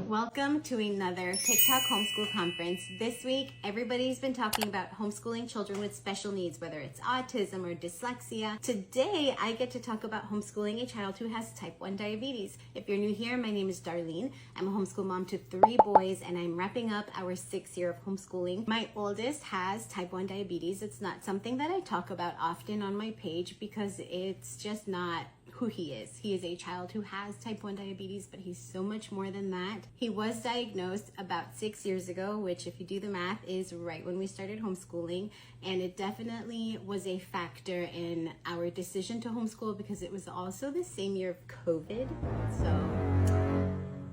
Welcome to another TikTok homeschool conference. This week, everybody's been talking about homeschooling children with special needs, whether it's autism or dyslexia. Today, I get to talk about homeschooling a child who has type 1 diabetes. If you're new here, my name is Darleen. I'm a homeschool mom to 3 boys, and I'm wrapping up our 6th year of homeschooling. My oldest has type 1 diabetes. It's not something that I talk about often on my page because it's just not who he is. He is a child who has type 1 diabetes, but he's so much more than that. He was diagnosed about 6 years ago, which if you do the math is right when we started homeschooling, and it definitely was a factor in our decision to homeschool because it was also the same year of COVID. So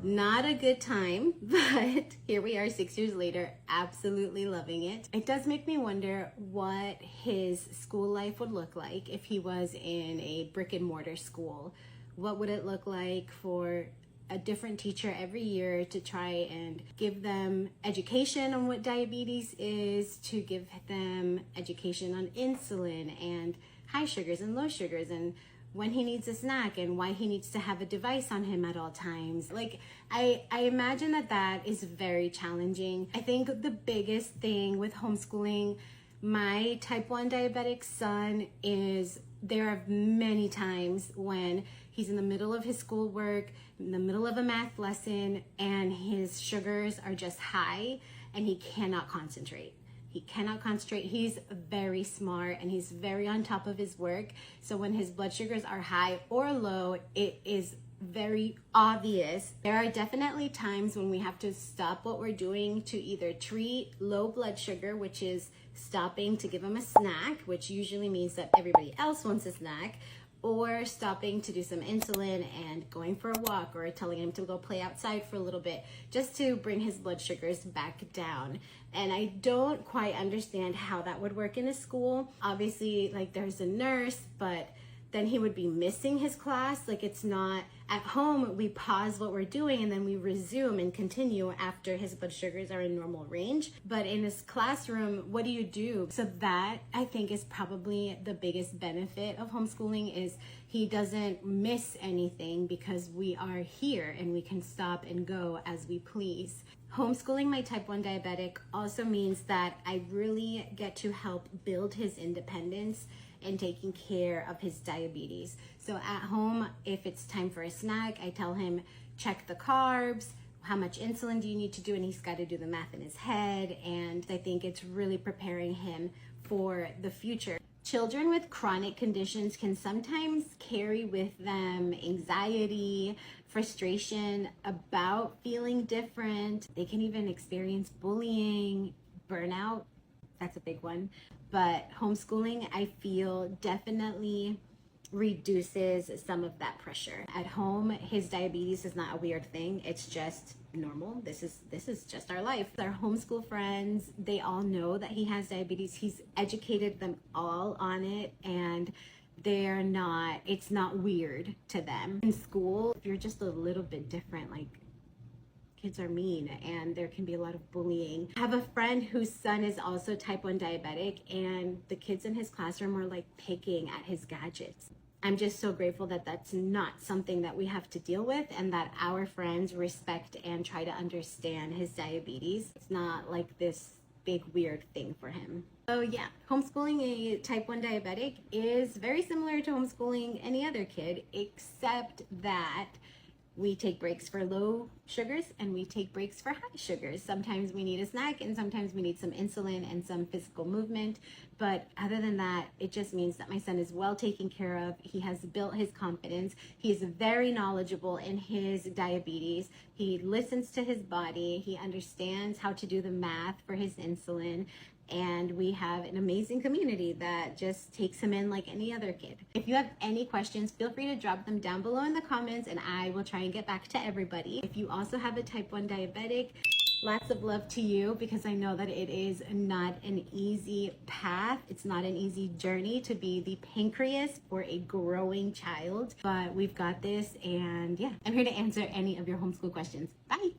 not a good time, but here we are 6 years later, absolutely loving it. It does make me wonder what his school life would look like if he was in a brick and mortar school. What would it look like for a different teacher every year to try and give them education on what diabetes is, to give them education on insulin and high sugars and low sugars, and when he needs a snack and why he needs to have a device on him at all times. Like, I imagine that is very challenging. I think the biggest thing with homeschooling my type 1 diabetic son is there are many times when he's in the middle of his schoolwork, in the middle of a math lesson, and his sugars are just high and he cannot concentrate. He cannot concentrate. He's very smart and he's very on top of his work. So when his blood sugars are high or low, it is very obvious. There are definitely times when we have to stop what we're doing to either treat low blood sugar, which is stopping to give him a snack, which usually means that everybody else wants a snack, or stopping to do some insulin and going for a walk, or telling him to go play outside for a little bit just to bring his blood sugars back down. And I don't quite understand how that would work in a school. Obviously, like, there's a nurse, but then he would be missing his class. Like, it's not at home. We pause what we're doing and then we resume and continue after his blood sugars are in normal range. But in his classroom, what do you do? So that, I think, is probably the biggest benefit of homeschooling, is he doesn't miss anything because we are here and we can stop and go as we please. Homeschooling my type 1 diabetic also means that I really get to help build his independence and taking care of his diabetes. So at home, if it's time for a snack, I tell him, check the carbs, how much insulin do you need to do, and he's got to do the math in his head. And I think it's really preparing him for the future. Children with chronic conditions can sometimes carry with them anxiety, frustration about feeling different. They can even experience bullying, burnout. That's a big one. But homeschooling, I feel, definitely reduces some of that pressure. At home, his diabetes is not a weird thing. It's just normal. This is just our life. Our homeschool friends, they all know that he has diabetes. He's educated them all on it, and it's not weird to them. In school, if you're just a little bit different, like, kids are mean and there can be a lot of bullying. I have a friend whose son is also type 1 diabetic, and the kids in his classroom are like picking at his gadgets. I'm just so grateful that that's not something that we have to deal with, and that our friends respect and try to understand his diabetes. It's not like this big weird thing for him. So yeah, homeschooling a type 1 diabetic is very similar to homeschooling any other kid, except that we take breaks for low sugars and we take breaks for high sugars. Sometimes we need a snack and sometimes we need some insulin and some physical movement. But other than that, it just means that my son is well taken care of. He has built his confidence. He is very knowledgeable in his diabetes. He listens to his body. He understands how to do the math for his insulin. And we have an amazing community that just takes him in like any other kid. If you have any questions, feel free to drop them down below in the comments and I will try and get back to everybody. If you also have a type 1 diabetic, lots of love to you, because I know that it is not an easy path. It's not an easy journey to be the pancreas for a growing child, but we've got this. And yeah, I'm here to answer any of your homeschool questions. Bye.